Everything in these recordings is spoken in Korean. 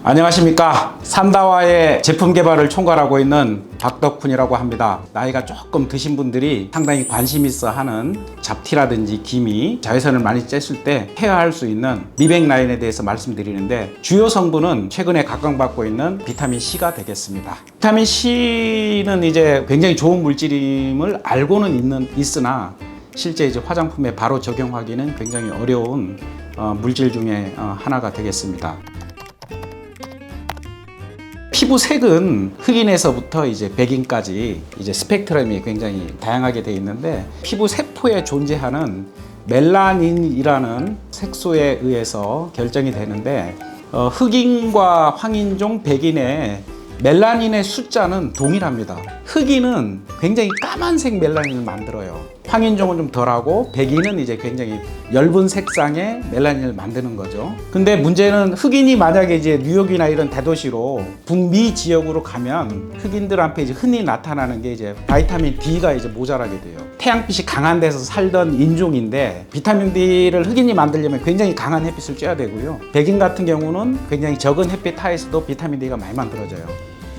안녕하십니까. 산다와의 제품 개발을 총괄하고 있는 박덕훈이라고 합니다. 나이가 조금 드신 분들이 상당히 관심 있어 하는 잡티라든지 기미, 자외선을 많이 쬐을 때 케어할 수 있는 미백 라인에 대해서 말씀드리는데, 주요 성분은 최근에 각광받고 있는 비타민 C가 되겠습니다. 비타민 C는 이제 굉장히 좋은 물질임을 알고는 있으나 실제 이제 화장품에 바로 적용하기는 굉장히 어려운 물질 중에 하나가 되겠습니다. 피부색은 흑인에서부터 이제 백인까지 이제 스펙트럼이 굉장히 다양하게 되어 있는데, 피부 세포에 존재하는 멜라닌이라는 색소에 의해서 결정이 되는데, 흑인과 황인종, 백인의 멜라닌의 숫자는 동일합니다. 흑인은 굉장히 까만색 멜라닌을 만들어요. 황인종은 좀 덜하고, 백인은 이제 굉장히 엷은 색상의 멜라닌을 만드는 거죠. 근데 문제는 흑인이 만약에 이제 뉴욕이나 이런 대도시로 북미 지역으로 가면 흑인들한테 이제 흔히 나타나는 게 이제 바이타민 D가 이제 모자라게 돼요. 태양빛이 강한 데서 살던 인종인데, 비타민 D를 흑인이 만들려면 굉장히 강한 햇빛을 쬐야 되고요. 백인 같은 경우는 굉장히 적은 햇빛 하에서도 비타민 D가 많이 만들어져요.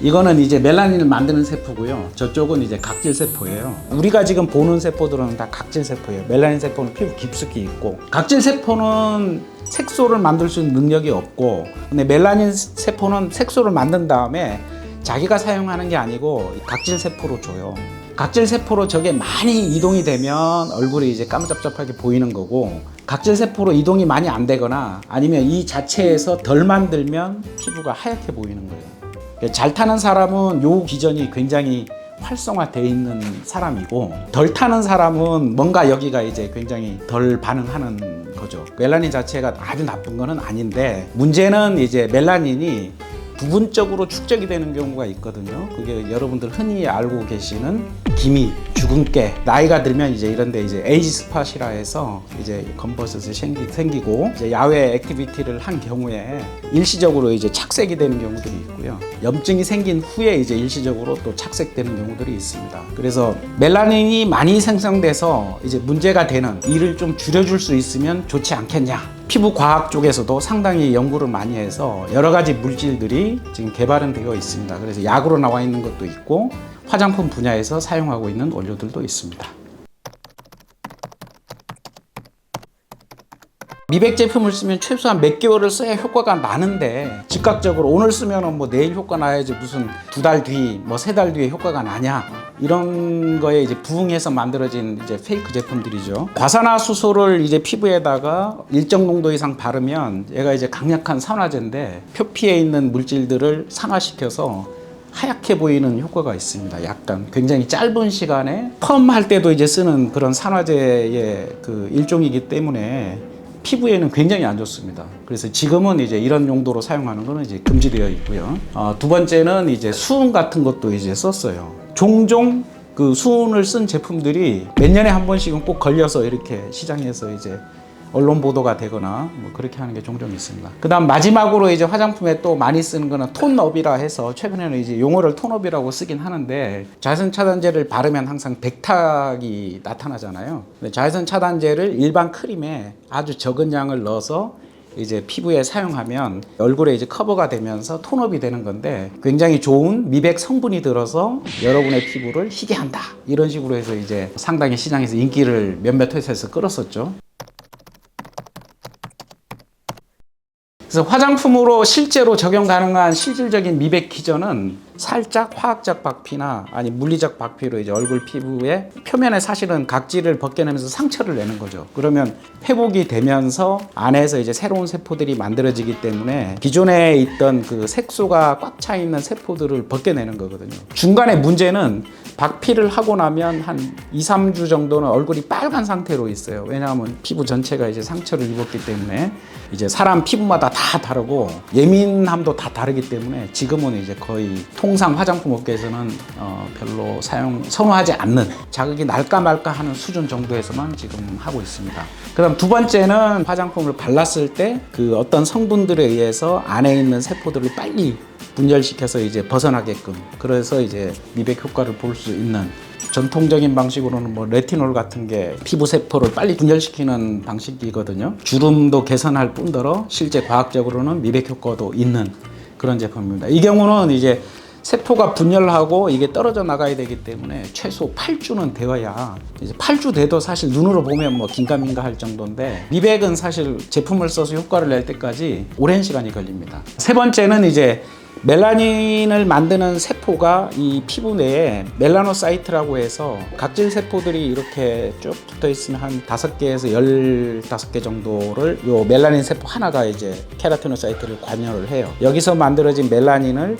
이거는 이제 멜라닌을 만드는 세포고요. 저쪽은 이제 각질 세포예요. 우리가 지금 보는 세포들은 다 각질 세포예요. 멜라닌 세포는 피부 깊숙이 있고, 각질 세포는 색소를 만들 수 있는 능력이 없고, 근데 멜라닌 세포는 색소를 만든 다음에 자기가 사용하는 게 아니고 각질 세포로 줘요. 각질 세포로 저게 많이 이동이 되면 얼굴이 이제 까무잡잡하게 보이는 거고, 각질 세포로 이동이 많이 안 되거나 아니면 이 자체에서 덜 만들면 피부가 하얗게 보이는 거예요. 잘 타는 사람은 요 기전이 굉장히 활성화되어 있는 사람이고, 덜 타는 사람은 뭔가 여기가 이제 굉장히 덜 반응하는 거죠. 멜라닌 자체가 아주 나쁜 거는 아닌데, 문제는 이제 멜라닌이 부분적으로 축적이 되는 경우가 있거든요. 그게 여러분들 흔히 알고 계시는 기미, 주근깨, 나이가 들면 이제 이런데 이제 에이지 스팟이라 해서 이제 검버섯이 생기고, 이제 야외 액티비티를 한 경우에 일시적으로 이제 착색이 되는 경우들이 있고요. 염증이 생긴 후에 이제 일시적으로 또 착색되는 경우들이 있습니다. 그래서 멜라닌이 많이 생성돼서 이제 문제가 되는, 이를 좀 줄여줄 수 있으면 좋지 않겠냐. 피부 과학 쪽에서도 상당히 연구를 많이 해서 여러 가지 물질들이 지금 개발은 되어 있습니다. 그래서 약으로 나와 있는 것도 있고, 화장품 분야에서 사용하고 있는 원료들도 있습니다. 미백 제품을 쓰면 최소한 몇 개월을 써야 효과가 나는데, 즉각적으로 오늘 쓰면 뭐 내일 효과 나야지 무슨 두 달 뒤, 뭐 세 달 뒤에 효과가 나냐, 이런 거에 이제 부응해서 만들어진 이제 페이크 제품들이죠. 과산화수소를 이제 피부에다가 일정 농도 이상 바르면 얘가 이제 강력한 산화제인데, 표피에 있는 물질들을 산화시켜서 하얗게 보이는 효과가 있습니다. 약간 굉장히 짧은 시간에 펌 할 때도 이제 쓰는 그런 산화제의 그 일종이기 때문에 피부에는 굉장히 안 좋습니다. 그래서 지금은 이제 이런 용도로 사용하는 거는 이제 금지되어 있고요. 두 번째는 이제 수은 같은 것도 이제 썼어요. 종종 그 수은을 쓴 제품들이 몇 년에 한 번씩은 꼭 걸려서 이렇게 시장에서 이제 언론 보도가 되거나 뭐 그렇게 하는 게 종종 있습니다. 그 다음 마지막으로 이제 화장품에 또 많이 쓰는 거는 톤업이라 해서, 최근에는 이제 용어를 톤업이라고 쓰긴 하는데, 자외선 차단제를 바르면 항상 백탁이 나타나잖아요. 근데 자외선 차단제를 일반 크림에 아주 적은 양을 넣어서 이제 피부에 사용하면 얼굴에 이제 커버가 되면서 톤업이 되는 건데, 굉장히 좋은 미백 성분이 들어서 여러분의 피부를 희게 한다, 이런 식으로 해서 이제 상당히 시장에서 인기를 몇몇 회사에서 끌었었죠. 그래서 화장품으로 실제로 적용 가능한 실질적인 미백 기전은 살짝 화학적 박피나 아니 물리적 박피로 이제 얼굴 피부의 표면에 사실은 각질을 벗겨내면서 상처를 내는 거죠. 그러면 회복이 되면서 안에서 이제 새로운 세포들이 만들어지기 때문에 기존에 있던 그 색소가 꽉 차 있는 세포들을 벗겨내는 거거든요. 중간에 문제는 박피를 하고 나면 한 2-3주 정도는 얼굴이 빨간 상태로 있어요. 왜냐하면 피부 전체가 이제 상처를 입었기 때문에, 이제 사람 피부마다 다 다르고 예민함도 다 다르기 때문에 지금은 이제 거의 통상 화장품 업계에서는 별로 선호하지 않는, 자극이 날까 말까 하는 수준 정도에서만 지금 하고 있습니다. 그 다음 두 번째는 화장품을 발랐을 때 그 어떤 성분들에 의해서 안에 있는 세포들을 빨리 분열시켜서 이제 벗어나게끔, 그래서 이제 미백 효과를 볼 수 있는, 전통적인 방식으로는 뭐 레티놀 같은 게 피부 세포를 빨리 분열시키는 방식이거든요. 주름도 개선할 뿐더러 실제 과학적으로는 미백 효과도 있는 그런 제품입니다. 이 경우는 이제 세포가 분열하고 이게 떨어져 나가야 되기 때문에 최소 8주는 되어야, 이제 8주 돼도 사실 눈으로 보면 뭐 긴가민가 할 정도인데, 미백은 사실 제품을 써서 효과를 낼 때까지 오랜 시간이 걸립니다. 세 번째는 이제 멜라닌을 만드는 세포가 이 피부 내에 멜라노사이트라고 해서 각질 세포들이 이렇게 쭉 붙어 있으면 한 5개에서 15개 정도를 요 멜라닌 세포 하나가 이제 케라티노사이트를 관여를 해요. 여기서 만들어진 멜라닌을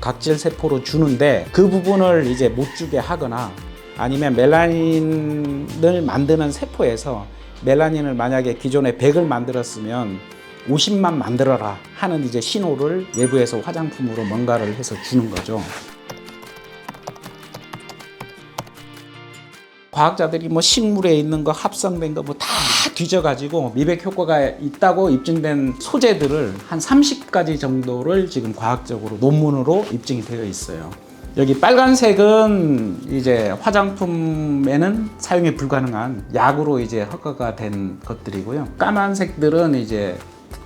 각질 세포로 주는데, 그 부분을 이제 못 주게 하거나 아니면 멜라닌을 만드는 세포에서 멜라닌을 만약에 기존에 100을 만들었으면 50만 만들어라 하는 이제 신호를 외부에서 화장품으로 뭔가를 해서 주는 거죠. 과학자들이 뭐 식물에 있는 거 합성된 거 뭐 다 뒤져가지고 미백 효과가 있다고 입증된 소재들을 한 30가지 정도를 지금 과학적으로 논문으로 입증이 되어 있어요. 여기 빨간색은 이제 화장품에는 사용이 불가능한 약으로 이제 허가가 된 것들이고요. 까만색들은 이제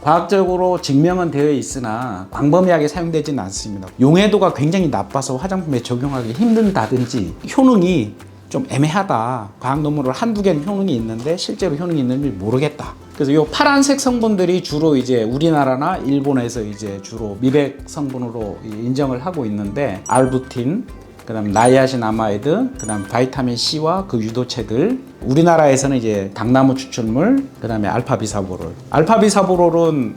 과학적으로 증명은 되어 있으나 광범위하게 사용되지는 않습니다. 용해도가 굉장히 나빠서 화장품에 적용하기 힘든다든지 효능이 좀 애매하다, 과학 논문을 한두 개는 효능이 있는데 실제로 효능이 있는지 모르겠다. 그래서 이 파란색 성분들이 주로 이제 우리나라나 일본에서 이제 주로 미백 성분으로 인정을 하고 있는데, 알부틴, 그다음 나이아신아마이드, 그다음 바이타민 C와 그 유도체들, 우리나라에서는 이제 당나무 추출물, 그다음에 알파비사보롤. 알파비사보롤은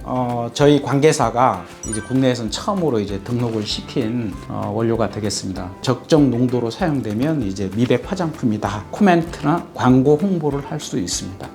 저희 관계사가 이제 국내에서는 처음으로 이제 등록을 시킨 원료가 되겠습니다. 적정 농도로 사용되면 이제 미백 화장품이다, 코멘트나 광고 홍보를 할 수 있습니다.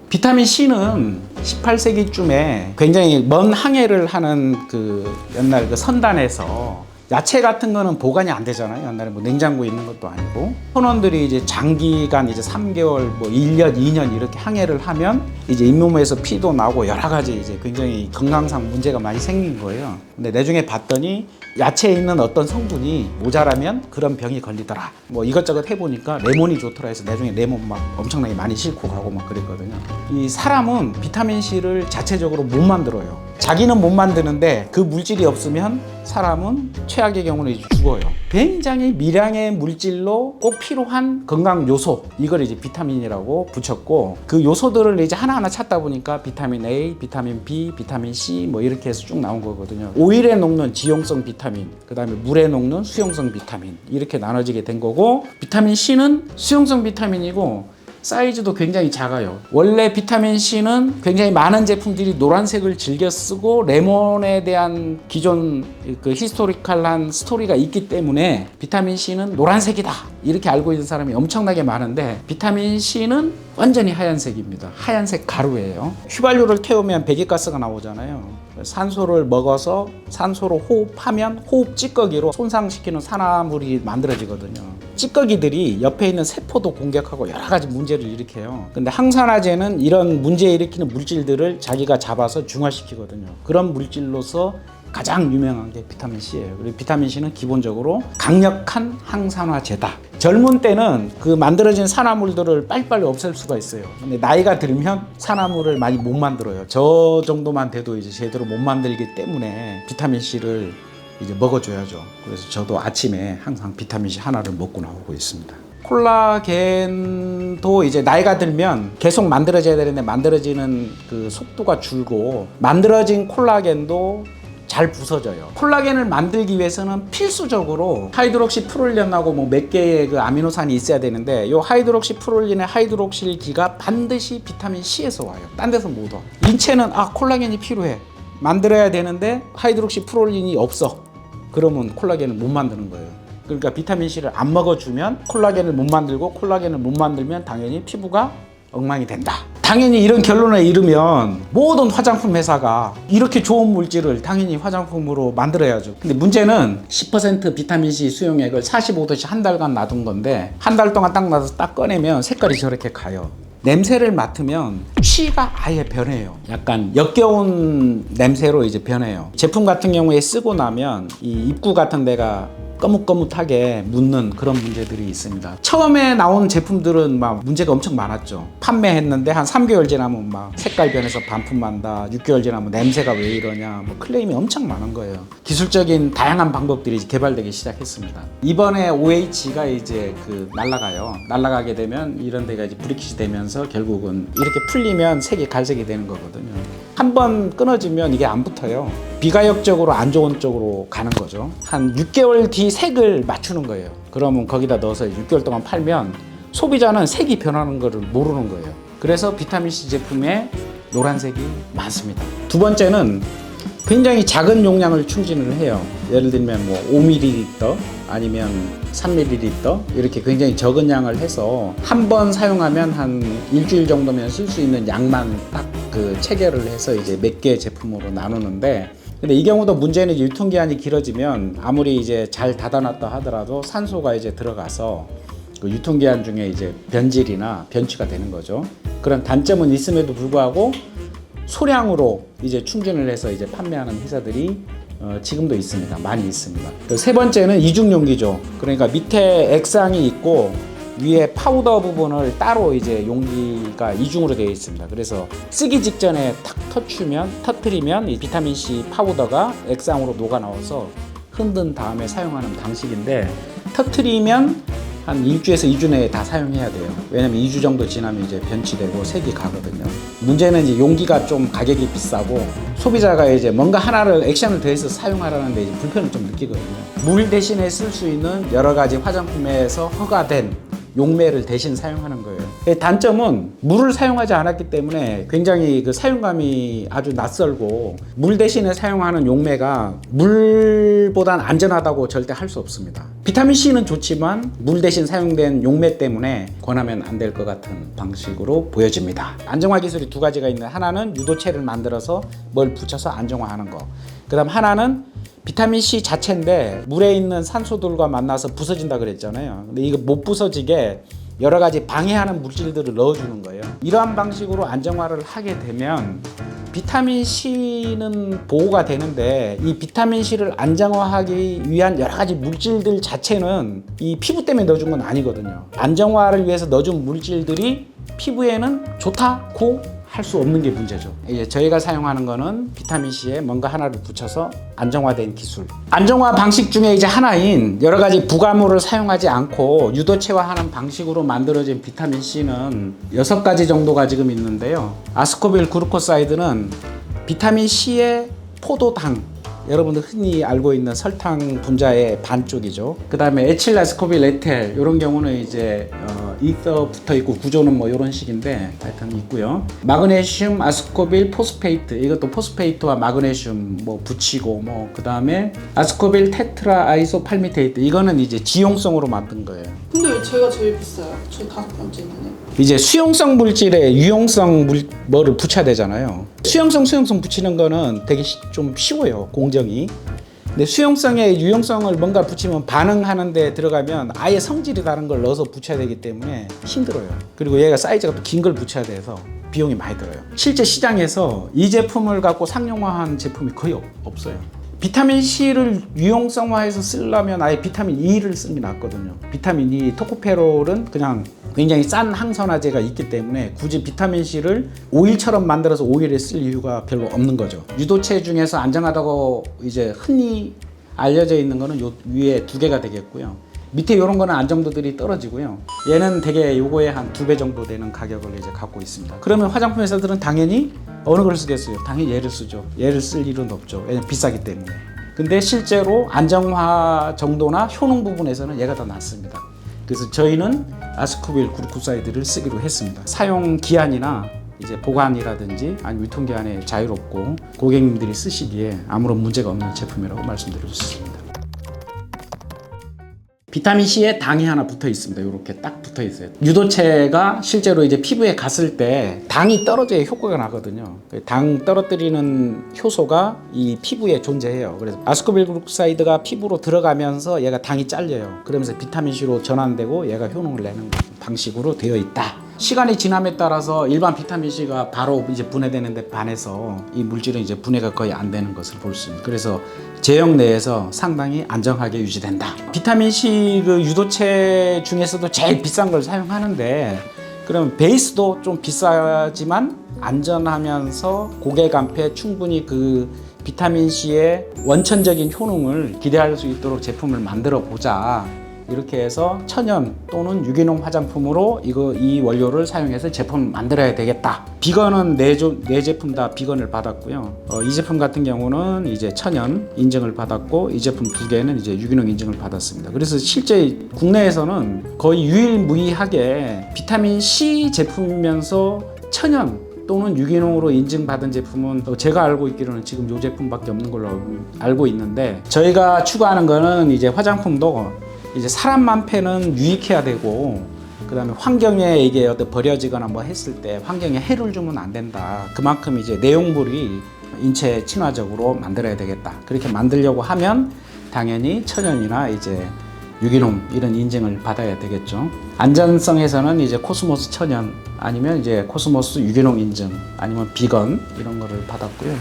비타민 C는 18세기쯤에 굉장히 먼 항해를 하는 그 옛날 그 선단에서, 야채 같은 거는 보관이 안 되잖아요. 옛날에 뭐 냉장고에 있는 것도 아니고, 선원들이 이제 장기간 이제 3개월, 뭐 1년, 2년 이렇게 항해를 하면 이제 잇몸에서 피도 나고 여러 가지 이제 굉장히 건강상 문제가 많이 생긴 거예요. 근데 나중에 봤더니 야채에 있는 어떤 성분이 모자라면 그런 병이 걸리더라. 뭐 이것저것 해보니까 레몬이 좋더라 해서 나중에 레몬 막 엄청나게 많이 싣고 가고 막 그랬거든요. 이 사람은 비타민 C를 자체적으로 못 만들어요. 자기는 못 만드는데 그 물질이 없으면 사람은 최악의 경우는 이제 죽어요. 굉장히 미량의 물질로 꼭 필요한 건강 요소, 이걸 이제 비타민이라고 붙였고, 그 요소들을 이제 하나하나 찾다 보니까 비타민 A, 비타민 B, 비타민 C 뭐 이렇게 해서 쭉 나온 거거든요. 오일에 녹는 지용성 비타민, 그 다음에 물에 녹는 수용성 비타민, 이렇게 나눠지게 된 거고, 비타민 C는 수용성 비타민이고 사이즈도 굉장히 작아요. 원래 비타민 C는 굉장히 많은 제품들이 노란색을 즐겨 쓰고 레몬에 대한 기존 그 히스토리컬한 스토리가 있기 때문에 비타민 C는 노란색이다 이렇게 알고 있는 사람이 엄청나게 많은데, 비타민 C는 완전히 하얀색입니다. 하얀색 가루예요. 휘발유를 태우면 배기가스가 나오잖아요. 산소를 먹어서 산소로 호흡하면 호흡 찌꺼기로 손상시키는 산화물이 만들어지거든요. 찌꺼기들이 옆에 있는 세포도 공격하고 여러 가지 문제를 일으켜요. 근데 항산화제는 이런 문제 일으키는 물질들을 자기가 잡아서 중화시키거든요. 그런 물질로서 가장 유명한 게 비타민 C예요. 그리고 비타민 C는 기본적으로 강력한 항산화제다. 젊은 때는 그 만들어진 산화물들을 빨리빨리 없앨 수가 있어요. 근데 나이가 들면 산화물을 많이 못 만들어요. 저 정도만 돼도 이제 제대로 못 만들기 때문에 비타민 C를 이제 먹어줘야죠. 그래서 저도 아침에 항상 비타민 C 하나를 먹고 나오고 있습니다. 콜라겐도 이제 나이가 들면 계속 만들어져야 되는데 만들어지는 그 속도가 줄고, 만들어진 콜라겐도 잘 부서져요. 콜라겐을 만들기 위해서는 필수적으로 하이드록시프롤린하고 뭐 몇 개의 그 아미노산이 있어야 되는데, 이 하이드록시프롤린의 하이드록실기가 반드시 비타민 C에서 와요. 딴 데서 못 와. 인체는 콜라겐이 필요해, 만들어야 되는데 하이드록시프롤린이 없어. 그러면 콜라겐을 못 만드는 거예요. 그러니까 비타민 C를 안 먹어주면 콜라겐을 못 만들고, 콜라겐을 못 만들면 당연히 피부가 엉망이 된다. 당연히 이런 결론에 이르면 모든 화장품 회사가 이렇게 좋은 물질을 당연히 화장품으로 만들어야죠. 근데 문제는 10% 비타민C 수용액을 45도씨 한 달간 놔둔 건데, 한 달 동안 딱 놔서 딱 꺼내면 색깔이 저렇게 가요. 냄새를 맡으면 취가 아예 변해요. 약간 역겨운 냄새로 이제 변해요. 제품 같은 경우에 쓰고 나면 이 입구 같은 데가 거뭇거뭇하게 묻는 그런 문제들이 있습니다. 처음에 나온 제품들은 막 문제가 엄청 많았죠. 판매했는데 한 3개월 지나면 막 색깔 변해서 반품한다, 6개월 지나면 냄새가 왜 이러냐, 뭐 클레임이 엄청 많은 거예요. 기술적인 다양한 방법들이 개발되기 시작했습니다. 이번에 OH가 이제 날아가게 되면 이런 데가 이제 브리킷이 되면서 결국은 이렇게 풀리면 색이 갈색이 되는 거거든요. 한번 끊어지면 이게 안 붙어요. 비가역적으로 안 좋은 쪽으로 가는 거죠. 한 6개월 뒤 색을 맞추는 거예요. 그러면 거기다 넣어서 6개월 동안 팔면 소비자는 색이 변하는 거를 모르는 거예요. 그래서 비타민C 제품에 노란색이 많습니다. 두 번째는 굉장히 작은 용량을 충진을 해요. 예를 들면 뭐 5ml 아니면 3ml 이렇게 굉장히 적은 양을 해서 한 번 사용하면 한 일주일 정도면 쓸 수 있는 양만 딱 체결을 해서 이제 몇 개 제품으로 나누는데, 근데 이 경우도 문제는 유통기한이 길어지면 아무리 이제 잘 닫아놨다 하더라도 산소가 이제 들어가서 그 유통기한 중에 이제 변질이나 변취가 되는 거죠. 그런 단점은 있음에도 불구하고 소량으로 이제 충전을 해서 이제 판매하는 회사들이 지금도 있습니다. 많이 있습니다. 세 번째는 이중 용기죠. 그러니까 밑에 액상이 있고 위에 파우더 부분을 따로 이제 용기가 이중으로 되어 있습니다. 그래서 쓰기 직전에 탁 터트리면 이 비타민 C 파우더가 액상으로 녹아 나와서 흔든 다음에 사용하는 방식인데, 터트리면 한 1주에서 2주 내에 다 사용해야 돼요. 왜냐면 2주 정도 지나면 이제 변치되고 색이 가거든요. 문제는 이제 용기가 좀 가격이 비싸고 소비자가 이제 뭔가 하나를 액션을 더해서 사용하라는데 이제 불편을 좀 느끼거든요. 물 대신에 쓸 수 있는 여러 가지 화장품에서 허가된 용매를 대신 사용하는 거예요. 단점은 물을 사용하지 않았기 때문에 굉장히 그 사용감이 아주 낯설고, 물 대신에 사용하는 용매가 물보단 안전하다고 절대 할 수 없습니다. 비타민C는 좋지만 물 대신 사용된 용매 때문에 권하면 안 될 것 같은 방식으로 보여집니다. 안정화 기술이 두 가지가 있는데, 하나는 유도체를 만들어서 뭘 붙여서 안정화하는 거, 그 다음 하나는 비타민C 자체인데 물에 있는 산소들과 만나서 부서진다 그랬잖아요. 근데 이거 못 부서지게 여러 가지 방해하는 물질들을 넣어주는 거예요. 이러한 방식으로 안정화를 하게 되면 비타민C는 보호가 되는데, 이 비타민C를 안정화하기 위한 여러 가지 물질들 자체는 이 피부 때문에 넣어준 건 아니거든요. 안정화를 위해서 넣어준 물질들이 피부에는 좋다고 할 수 없는 게 문제죠. 이제 저희가 사용하는 거는 비타민C에 뭔가 하나를 붙여서 안정화된 기술. 안정화 방식 중에 이제 하나인 여러 가지 부가물을 사용하지 않고 유도체화하는 방식으로 만들어진 비타민C는 6가지 정도가 지금 있는데요. 아스코빌 그루코사이드는 비타민C의 포도당, 여러분들 흔히 알고 있는 설탕 분자의 반쪽이죠. 그 다음에 에틸아스코빌 에텔, 이런 경우는 이제 이터 붙어 있고 구조는 뭐 이런 식인데 하여튼 있고요. 마그네슘 아스코빌 포스페이트, 이것도 포스페이트와 마그네슘 뭐 붙이고, 뭐 그 다음에 아스코빌 테트라 아이소팔미테이트, 이거는 이제 지용성으로 만든 거예요. 근데 왜 제가 제일 비싸요? 저 5번째 있는데. 이제 수용성 물질에 유용성 뭐를 붙여야 되잖아요. 수용성 붙이는 거는 되게 좀 쉬워요, 공정이. 근데 수용성에 유용성을 뭔가 붙이면 반응하는 데 들어가면 아예 성질이 다른 걸 넣어서 붙여야 되기 때문에 힘들어요. 그리고 얘가 사이즈가 또 긴 걸 붙여야 돼서 비용이 많이 들어요. 실제 시장에서 이 제품을 갖고 상용화한 제품이 거의 없어요. 비타민C를 유용성화해서 쓰려면 아예 비타민 E를 쓰는 게 낫거든요. 비타민 E, 토코페롤은 그냥 굉장히 싼 항산화제가 있기 때문에 굳이 비타민C를 오일처럼 만들어서 오일에 쓸 이유가 별로 없는 거죠. 유도체 중에서 안정하다고 이제 흔히 알려져 있는 거는 요 위에 2개가 되겠고요. 밑에 이런 거는 안정도들이 떨어지고요. 얘는 되게 요거에 한 2배 정도 되는 가격을 이제 갖고 있습니다. 그러면 화장품 회사들은 당연히 어느 걸 쓰겠어요? 당연히 얘를 쓰죠. 얘를 쓸 일은 없죠. 왜냐면 비싸기 때문에. 근데 실제로 안정화 정도나 효능 부분에서는 얘가 더 낫습니다. 그래서 저희는 아스코빌 그루코사이드를 쓰기로 했습니다. 사용 기한이나 이제 보관이라든지 아니면 유통기한에 자유롭고 고객님들이 쓰시기에 아무런 문제가 없는 제품이라고 말씀드릴 수 있습니다. 비타민C에 당이 하나 붙어 있습니다. 이렇게 딱 붙어 있어요. 유도체가 실제로 이제 피부에 갔을 때 당이 떨어져야 효과가 나거든요. 당 떨어뜨리는 효소가 이 피부에 존재해요. 그래서 아스코빌 그루코사이드가 피부로 들어가면서 얘가 당이 잘려요. 그러면서 비타민C로 전환되고 얘가 효능을 내는 방식으로 되어 있다. 시간이 지남에 따라서 일반 비타민 C가 바로 이제 분해되는데 반해서 이 물질은 이제 분해가 거의 안 되는 것을 볼 수 있습니다. 그래서 제형 내에서 상당히 안정하게 유지된다. 비타민 C 그 유도체 중에서도 제일 비싼 걸 사용하는데 그럼 베이스도 좀 비싸지만 안전하면서 고객 간편에 충분히 그 비타민 C의 원천적인 효능을 기대할 수 있도록 제품을 만들어 보자. 이렇게 해서 천연 또는 유기농 화장품으로 이 원료를 사용해서 제품을 만들어야 되겠다. 비건은 네 제품 다 비건을 받았고요. 이 제품 같은 경우는 이제 천연 인증을 받았고 이 제품 2개는 이제 유기농 인증을 받았습니다. 그래서 실제 국내에서는 거의 유일무이하게 비타민 C 제품이면서 천연 또는 유기농으로 인증받은 제품은 제가 알고 있기로는 지금 이 제품밖에 없는 걸로 알고 있는데 저희가 추구하는 거는 이제 화장품도 이제 사람만 패는 유익해야 되고 그다음에 환경에 이게 어떤 버려지거나 뭐 했을 때 환경에 해를 주면 안 된다. 그만큼 이제 내용물이 인체 친화적으로 만들어야 되겠다. 그렇게 만들려고 하면 당연히 천연이나 이제 유기농 이런 인증을 받아야 되겠죠. 안전성에서는 이제 코스모스 천연 아니면 이제 코스모스 유기농 인증 아니면 비건 이런 거를 받았고요.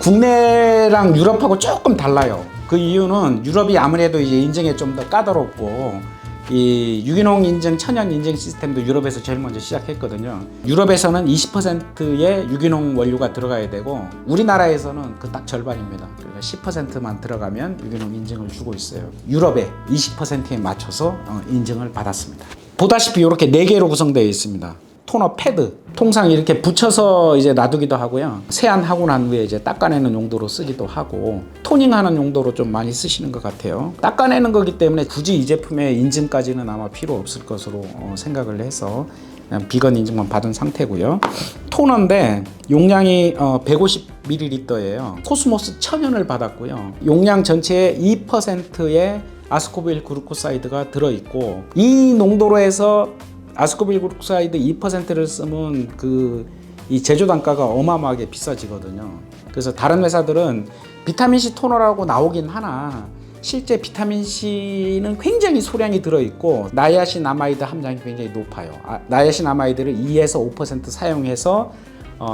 국내랑 유럽하고 조금 달라요. 그 이유는 유럽이 아무래도 이제 인증에 좀 더 까다롭고 이 유기농 인증, 천연 인증 시스템도 유럽에서 제일 먼저 시작했거든요. 유럽에서는 20%의 유기농 원료가 들어가야 되고 우리나라에서는 그 딱 절반입니다. 그러니까 10%만 들어가면 유기농 인증을 주고 있어요. 유럽의 20%에 맞춰서 인증을 받았습니다. 보다시피 이렇게 4개로 구성되어 있습니다. 토너 패드 통상 이렇게 붙여서 이제 놔두기도 하고요. 세안하고 난 후에 이제 닦아내는 용도로 쓰기도 하고 토닝하는 용도로 좀 많이 쓰시는 것 같아요. 닦아내는 거기 때문에 굳이 이 제품의 인증까지는 아마 필요 없을 것으로 생각을 해서 그냥 비건 인증만 받은 상태고요. 토너인데 용량이 150ml예요. 코스모스 천연을 받았고요. 용량 전체의 2%의 아스코빌 글루코사이드가 들어있고 이 농도로 해서 아스코빌 글루코사이드 2%를 쓰면 이 제조 단가가 어마어마하게 비싸지거든요. 그래서 다른 회사들은 비타민C 토너라고 나오긴 하나 실제 비타민C는 굉장히 소량이 들어있고 나이아신아마이드 함량이 굉장히 높아요. 나이아신아마이드를 2에서 5% 사용해서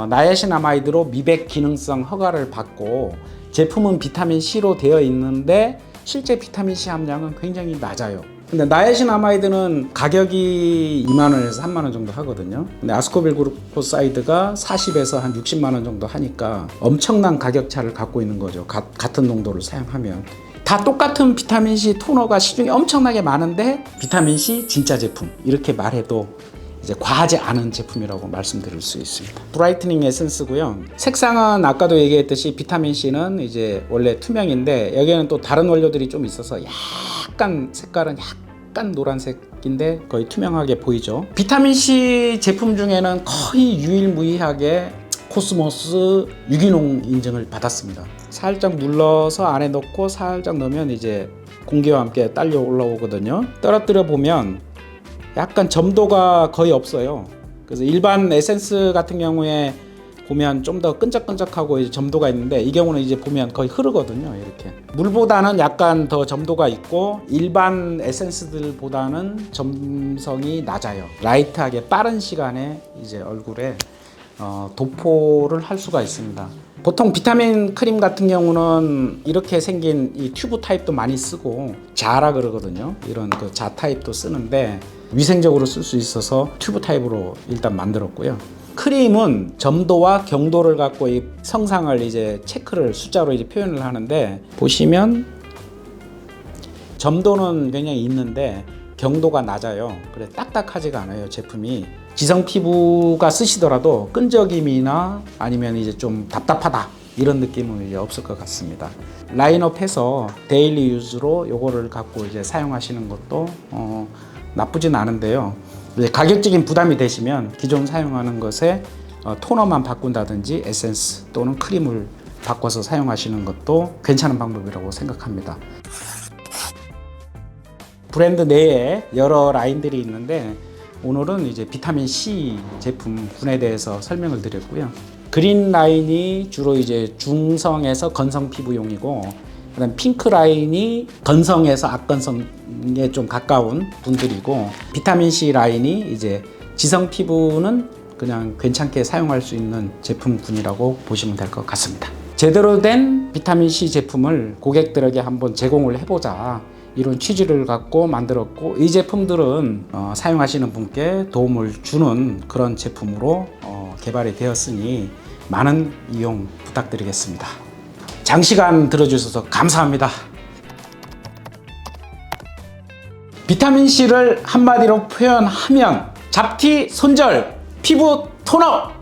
나이아신아마이드로 미백 기능성 허가를 받고 제품은 비타민C로 되어 있는데 실제 비타민C 함량은 굉장히 낮아요. 근데 나이아신아마이드는 가격이 2만 원에서 3만 원 정도 하거든요. 근데 아스코빌 글루코사이드가 40에서 한 60만 원 정도 하니까 엄청난 가격 차를 갖고 있는 거죠. 같은 농도를 사용하면. 다 똑같은 비타민C 토너가 시중에 엄청나게 많은데 비타민C 진짜 제품 이렇게 말해도 이제 과하지 않은 제품이라고 말씀드릴 수 있습니다. 브라이트닝 에센스고요. 색상은 아까도 얘기했듯이 비타민C는 이제 원래 투명인데 여기에는 또 다른 원료들이 좀 있어서 약간 색깔은 약간 노란색인데 거의 투명하게 보이죠. 비타민C 제품 중에는 거의 유일무이하게 코스모스 유기농 인증을 받았습니다. 살짝 눌러서 안에 넣고 살짝 넣으면 이제 공기와 함께 딸려 올라오거든요. 떨어뜨려 보면 약간 점도가 거의 없어요. 그래서 일반 에센스 같은 경우에 보면 좀 더 끈적끈적하고 이제 점도가 있는데 이 경우는 이제 보면 거의 흐르거든요. 이렇게 물보다는 약간 더 점도가 있고 일반 에센스들보다는 점성이 낮아요. 라이트하게 빠른 시간에 이제 얼굴에 도포를 할 수가 있습니다. 보통 비타민 크림 같은 경우는 이렇게 생긴 이 튜브 타입도 많이 쓰고 자라 그러거든요. 이런 그 자 타입도 쓰는데 위생적으로 쓸 수 있어서 튜브 타입으로 일단 만들었고요. 크림은 점도와 경도를 갖고 이 성상을 이제 체크를 숫자로 이제 표현을 하는데 보시면 점도는 굉장히 있는데 경도가 낮아요. 그래 딱딱하지가 않아요. 제품이 지성 피부가 쓰시더라도 끈적임이나 아니면 이제 좀 답답하다 이런 느낌은 이제 없을 것 같습니다. 라인업해서 데일리 유즈로 요거를 갖고 이제 사용하시는 것도 나쁘진 않은데요. 가격적인 부담이 되시면 기존 사용하는 것에 토너만 바꾼다든지 에센스 또는 크림을 바꿔서 사용하시는 것도 괜찮은 방법이라고 생각합니다. 브랜드 내에 여러 라인들이 있는데 오늘은 이제 비타민 C 제품군에 대해서 설명을 드렸고요. 그린 라인이 주로 이제 중성에서 건성 피부용이고, 그다음 핑크 라인이 건성에서 악건성에 좀 가까운 분들이고, 비타민 C 라인이 이제 지성 피부는 그냥 괜찮게 사용할 수 있는 제품군이라고 보시면 될 것 같습니다. 제대로 된 비타민C 제품을 고객들에게 한번 제공을 해보자, 이런 취지를 갖고 만들었고, 이 제품들은 사용하시는 분께 도움을 주는 그런 제품으로 개발이 되었으니 많은 이용 부탁드리겠습니다. 장시간 들어주셔서 감사합니다. 비타민C를 한마디로 표현하면 잡티, 손절, 피부 토너!